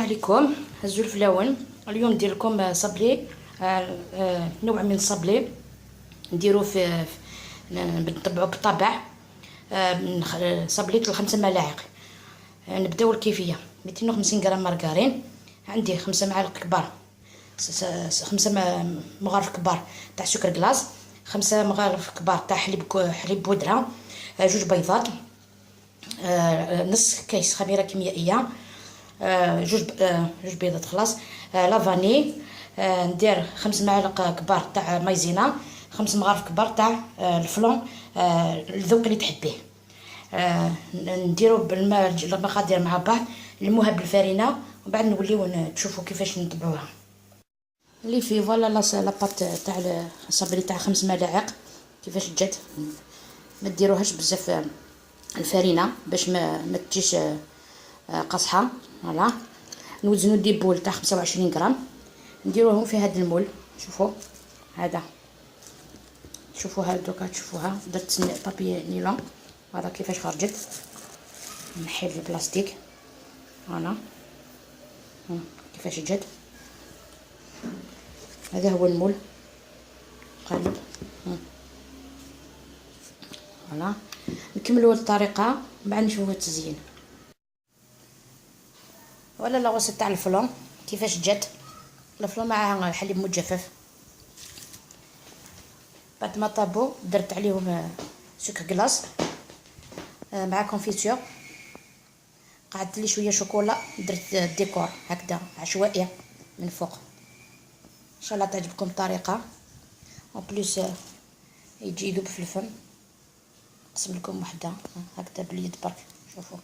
عليكم. هزوا الفلاون. اليوم ندير لكم صابلي، نوع من الصابلي نديروه نطبعوه بالطبع. صابلي 5 ملاعق. نبداو الكيفيه. 250 غرام مارغرين، عندي 5 معالق كبار، 5 مغارف كبار تاع سكر كلاص، 5 مغارف كبار تاع حليب بودره، 2 بيضات، نص كيس خميره كيميائيه، جوج بيضات خلاص، لافاني، ندير 5 معالق كبار تاع مايزينا، 5 مغارف كبار تاع الفلون، الذوق اللي تحبيه. نديرو المقادير مع بعض، نلموها بالفرينه وبعد نوليو تشوفوا كيفاش نطبعوها. اللي فيه فوالا لاباط تاع الصابلي تاع 5 ملاعق كيفاش جات. ما ديروهاش بزاف الفرينه باش ما تجيش قصحه. فوالا نوزنو دي بول تاع 25 غرام، نديروهم في هذا المول. شوفوا هذا، شوفوا هذا دوكا تشوفوها درت بابي نيلون. فوالا كيفاش خرجت. نحي البلاستيك. فوالا كيفاش جات. هذا هو المول. قلب. فوالا نكملوا الطريقه بعد نشوفوا التزيين. ولا لاغوص تاع الفلون كيفاش جات. الفلون مع حليب مجفف. بعد ما طابوا درت عليهم سكر كلاص مع كونفيتور. قعدت لي شويه شوكولا، درت ديكور هكذا عشوائيه من فوق. ان شاء الله تعجبكم الطريقه. اون بليس يجي يذوب في الفم. نقسم لكم وحده هكذا باليد برك. شوفوا.